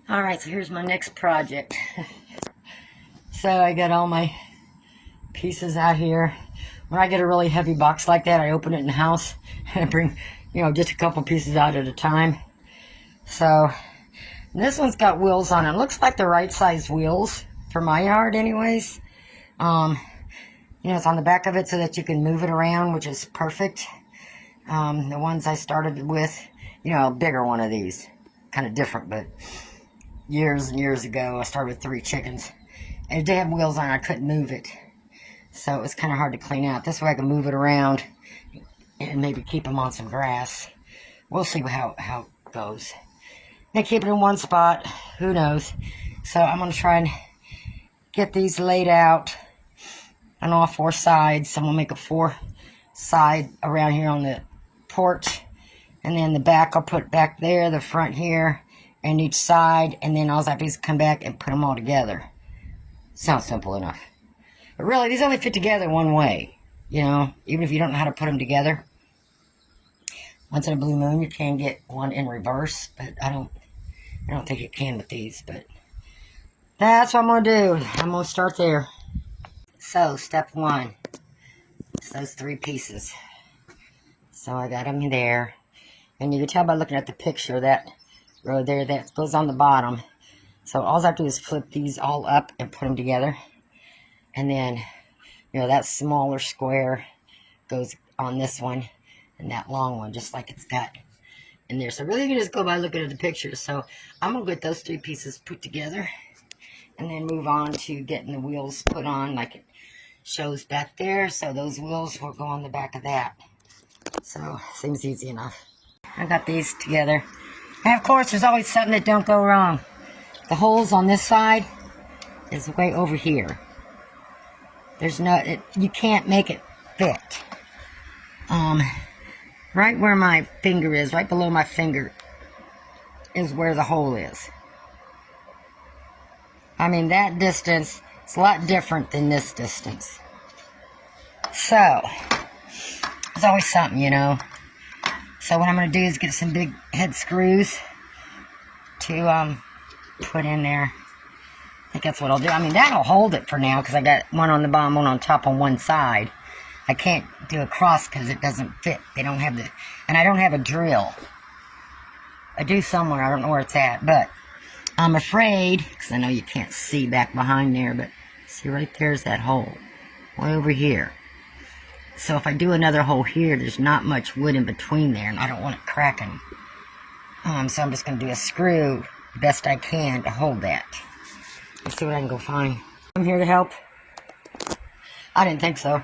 Alright, so here's my next project. So I got all my pieces out here. When I get a really heavy box like that, I open it in the house and I bring, just a couple pieces out at a time. So this one's got wheels on it. It looks like the right size wheels for my yard anyways. It's on the back of it so that you can move it around, which is perfect. The ones I started with, a bigger one of these. Kind of different, but years and years ago, I started with 3 chickens. And it did have wheels on it, I couldn't move it. So it was kind of hard to clean out. This way I can move it around and maybe keep them on some grass. We'll see how it goes. They keep it in one spot, who knows. So I'm going to try and get these laid out on all 4 sides. So I'm going to make a 4 side around here on the porch. And then the back I'll put back there, the front here, and each side. And then all I have to do is come back and put them all together. Sounds simple enough. But really, these only fit together one way. Even if you don't know how to put them together. Once in a blue moon, you can get one in reverse. But I don't think you can with these. But that's what I'm going to do. I'm going to start there. So, step 1. It's those 3 pieces. So, I got them there. And you can tell by looking at the picture, that row there, that goes on the bottom. So, all I have to do is flip these all up and put them together. And then, that smaller square goes on this one. And that long one, just like it's got in there. So, really, you can just go by looking at the pictures. So, I'm going to get those 3 pieces put together. And then move on to getting the wheels put on like it shows back there. So those wheels will go on the back of that. So seems easy enough. I got these together. And of course there's always something that don't go wrong. The holes on this side is way over here. There's you can't make it fit. Right where my finger is, right below my finger, is where the hole is. I mean, that distance, it's a lot different than this distance. So, there's always something, So what I'm going to do is get some big head screws to put in there. I think that's what I'll do. I mean, that'll hold it for now because I got one on the bottom, one on top on one side. I can't do a cross because it doesn't fit. They don't have and I don't have a drill. I do somewhere, I don't know where it's at, but I'm afraid, because I know you can't see back behind there, but see right there's that hole, way over here. So if I do another hole here, there's not much wood in between there, and I don't want it cracking. So I'm just going to do a screw the best I can to hold that. Let's see what I can go find. I'm here to help. I didn't think so.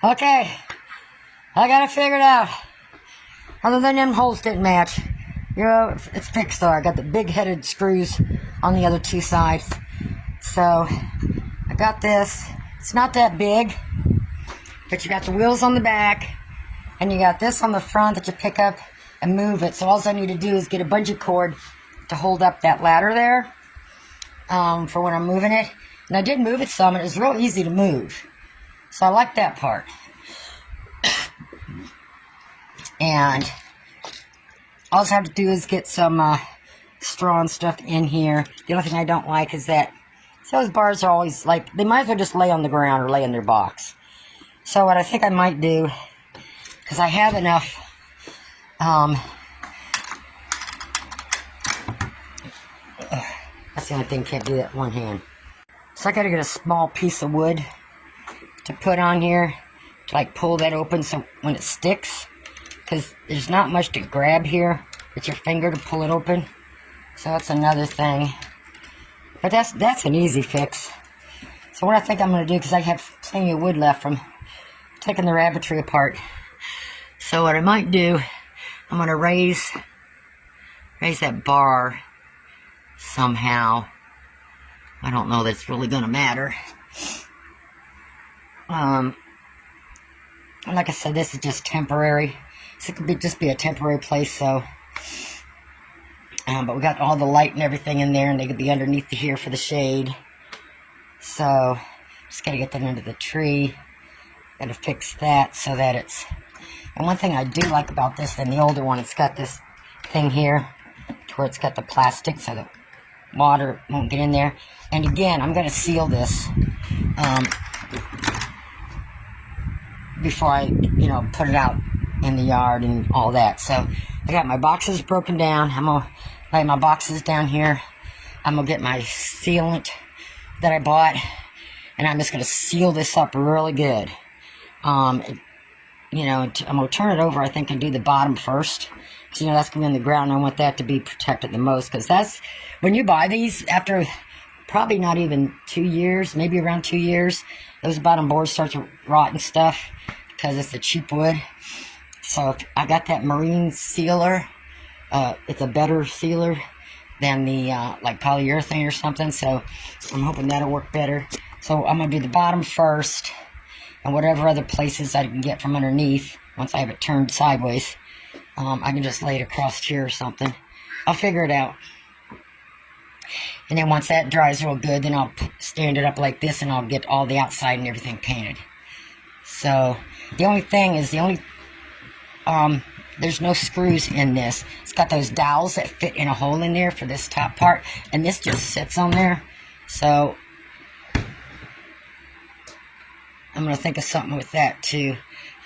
Okay, I got it figured out. Other than them holes didn't match. It's fixed though. I got the big-headed screws on the other 2 sides. So, I got this. It's not that big, but you got the wheels on the back, and you got this on the front that you pick up and move it. So all I need to do is get a bungee cord to hold up that ladder there for when I'm moving it. And I did move it some, and it was real easy to move. So I like that part. And all I have to do is get some straw and stuff in here. The only thing I don't like is that those bars are always they might as well just lay on the ground or lay in their box. So what I think I might do, because I have enough, that's the only thing, can't do that one hand. So I gotta get a small piece of wood to put on here to pull that open so when it sticks. Because there's not much to grab here with your finger to pull it open. So that's another thing. But that's an easy fix. So what I think I'm going to do, because I have plenty of wood left from taking the rabbit tree apart. So what I might do, I'm going to raise that bar somehow. I don't know that's really going to matter. Like I said, this is just temporary. So it could just be a temporary place, so. But we got all the light and everything in there, and they could be underneath here for the shade. So, just gotta get them into the tree. Gotta fix that so that it's. And one thing I do like about this than the older one, it's got this thing here to where it's got the plastic, so that water won't get in there. And again, I'm going to seal this before I, put it out in the yard and all that. So I got my boxes broken down. I'm going to lay my boxes down here. I'm going to get my sealant that I bought, and I'm just going to seal this up really good. I'm going to turn it over, I think, and do the bottom first. Because, that's going to be in the ground. I want that to be protected the most. Because that's, when you buy these, after probably not even 2 years, maybe around 2 years, those bottom boards start to rot and stuff. Because it's a cheap wood. So if I got that marine sealer. It's a better sealer than the, like polyurethane or something. So I'm hoping that'll work better. So I'm going to do the bottom first. And whatever other places I can get from underneath, once I have it turned sideways, I can just lay it across here or something. I'll figure it out. And then once that dries real good, then I'll stand it up like this, and I'll get all the outside and everything painted. So the only thing is, there's no screws in this. It's got those dowels that fit in a hole in there for this top part, and this just sits on there. So I'm going to think of something with that too.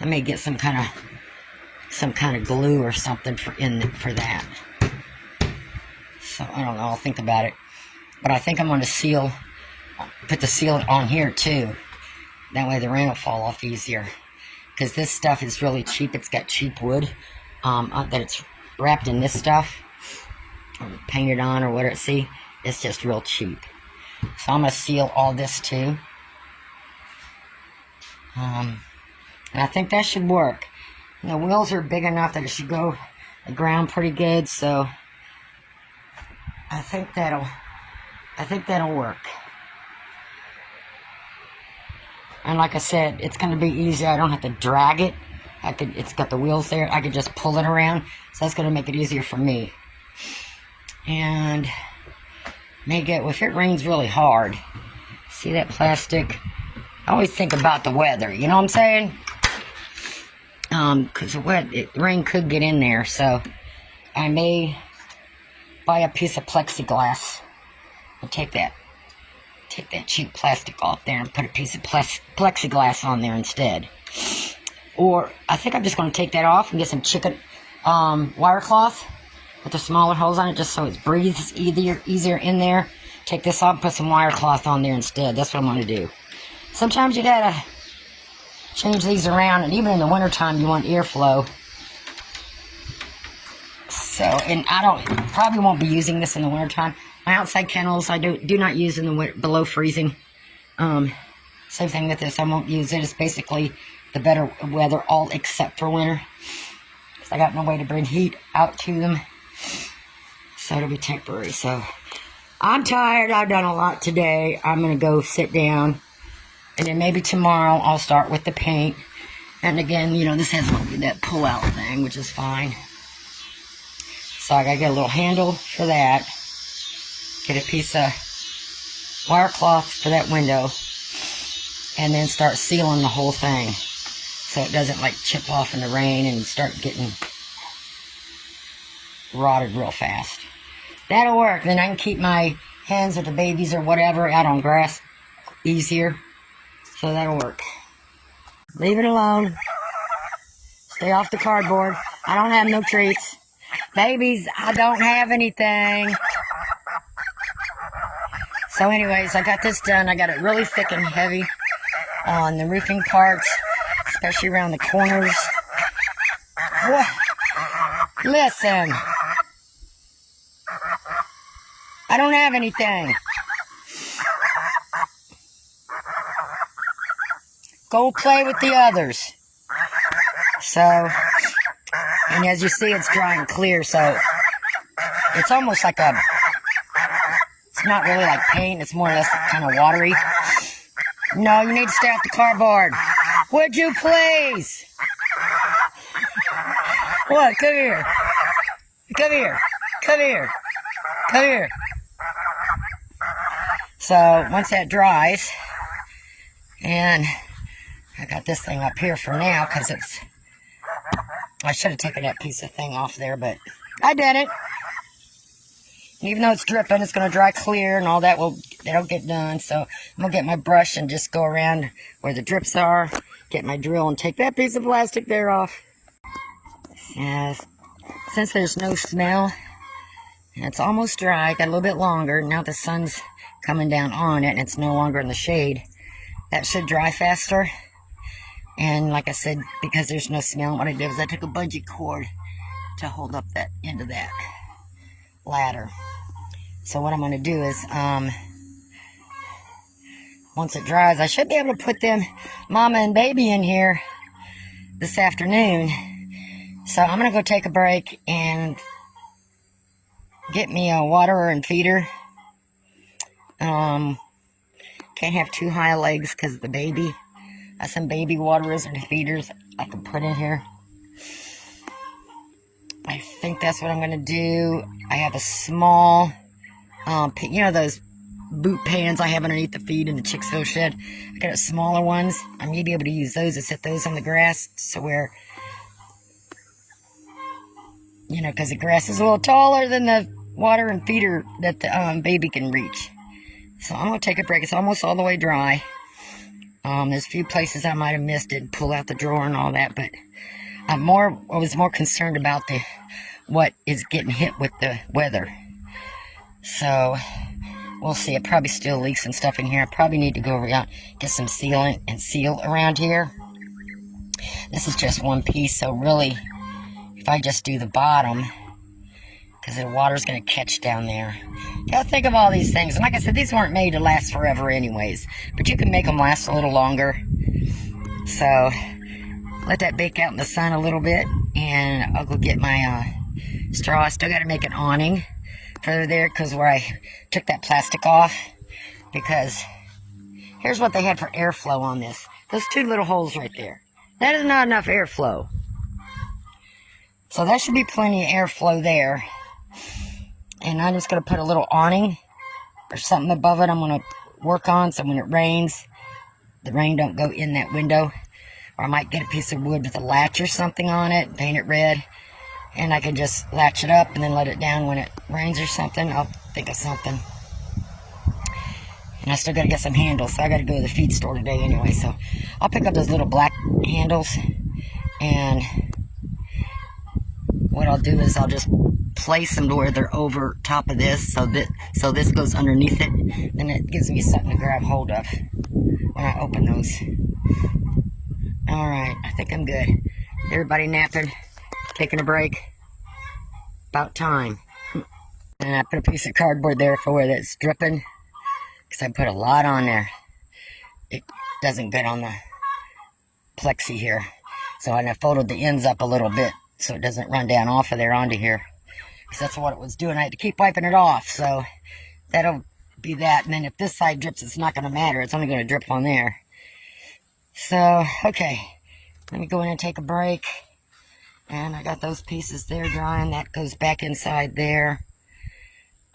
I may get some kind of glue or something for that. So I don't know. I'll think about it. But I think I'm going to put the sealant on here too. That way the rain will fall off easier. Because this stuff is really cheap. It's got cheap wood that it's wrapped in this stuff, or painted on, or whatever. See, it's just real cheap. So I'm going to seal all this too. And I think that should work. And the wheels are big enough that it should go the ground pretty good, so I think that'll work. And like I said, it's going to be easier. I don't have to drag it. It's got the wheels there. I could just pull it around, so that's going to make it easier for me. And if it rains really hard, see that plastic? I always think about the weather, you know what I'm saying? Because rain could get in there, so I may buy a piece of plexiglass and take that cheap plastic off there and put a piece of plexiglass on there instead. Or I think I'm just going to take that off and get some chicken wire cloth with the smaller holes on it, just so it breathes easier in there. Take this off and put some wire cloth on there instead. That's what I'm going to do. Sometimes you gotta change these around, and even in the wintertime you want airflow. So, and probably won't be using this in the wintertime. My outside kennels I do not use in the winter, below freezing. Same thing with this, I won't use it. It's basically the better weather, all except for winter. Because I got no way to bring heat out to them. So it'll be temporary. So I'm tired. I've done a lot today. I'm going to go sit down. And then maybe tomorrow I'll start with the paint. And again, this has that pull-out thing, which is fine. So I got to get a little handle for that. Get a piece of wire cloth for that window. And then start sealing the whole thing. So it doesn't chip off in the rain and start getting rotted real fast. That'll work. Then I can keep my hens or the babies or whatever out on grass easier. So that'll work. Leave it alone. Stay off the cardboard. I don't have no treats. Babies, I don't have anything. So anyways, I got this done. I got it really thick and heavy on the roofing parts, especially around the corners. What? Listen. I don't have anything. Go play with the others. So, and as you see, it's drying clear, so it's almost like it's not really like paint, it's more or less kind of watery. No, you need to stay off the cardboard. Would you please? What? Come here. Come here. Come here. Come here. So, once that dries, and I got this thing up here for now because I should have taken that piece of thing off there, but I did it. Even though it's dripping, it's going to dry clear and all that that'll get done. So I'm going to get my brush and just go around where the drips are, get my drill and take that piece of plastic there off. Yes. Since there's no smell, and it's almost dry, got a little bit longer. Now the sun's coming down on it and it's no longer in the shade. That should dry faster. And like I said, because there's no smell, what I did was I took a bungee cord to hold up that end of that ladder. So what I'm going to do is, once it dries, I should be able to put them, mama and baby, in here this afternoon. So I'm going to go take a break and get me a waterer and feeder. Can't have too high legs because of the baby. I have some baby waterers and feeders I can put in here. I think that's what I'm going to do. I have a small, you know those boot pans I have underneath the feed in the Chicksville shed? I got smaller ones. I may be able to use those to set those on the grass so where, you know, because the grass is a little taller than the water and feeder that the baby can reach. So I'm going to take a break. It's almost all the way dry. There's a few places I might have missed it, pull out the drawer and all that, but I was more concerned about what is getting hit with the weather. So we'll see. It probably still leaks and stuff in here. I probably need to go around, get some sealant and seal around here. This is just one piece, so really, if I just do the bottom, because the water's going to catch down there. You gotta think of all these things. And like I said, these weren't made to last forever anyways, but you can make them last a little longer. So let that bake out in the sun a little bit, and I'll go get my straw. I still got to make an awning further there, because where I took that plastic off, because here's what they had for airflow on this. Those two little holes right there. That is not enough airflow. So that should be plenty of airflow there. And I'm just going to put a little awning or something above it I'm going to work on, so when it rains, the rain don't go in that window. Or I might get a piece of wood with a latch or something on it, paint it red, and I can just latch it up and then let it down when it rains or something. I'll think of something. And I still got to get some handles, so I got to go to the feed store today anyway. So I'll pick up those little black handles, and what I'll do is I'll just place them to where they're over top of this, so this goes underneath it. Then it gives me something to grab hold of when I open those. Alright, I think I'm good. Everybody napping, taking a break. About time. And I put a piece of cardboard there for where that's dripping, because I put a lot on there. It doesn't get on the plexi here. So I folded the ends up a little bit so it doesn't run down off of there onto here. Because that's what it was doing. I had to keep wiping it off. So that'll be that. And then if this side drips, it's not going to matter. It's only going to drip on there. So, okay. Let me go in and take a break. And I got those pieces there drying. That goes back inside there.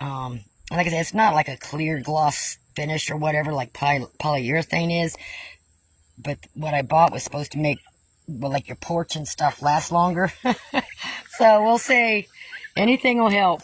Like I said, it's not like a clear gloss finish or whatever like polyurethane is. But what I bought was supposed to make, well, like your porch and stuff last longer. So we'll see. Anything will help.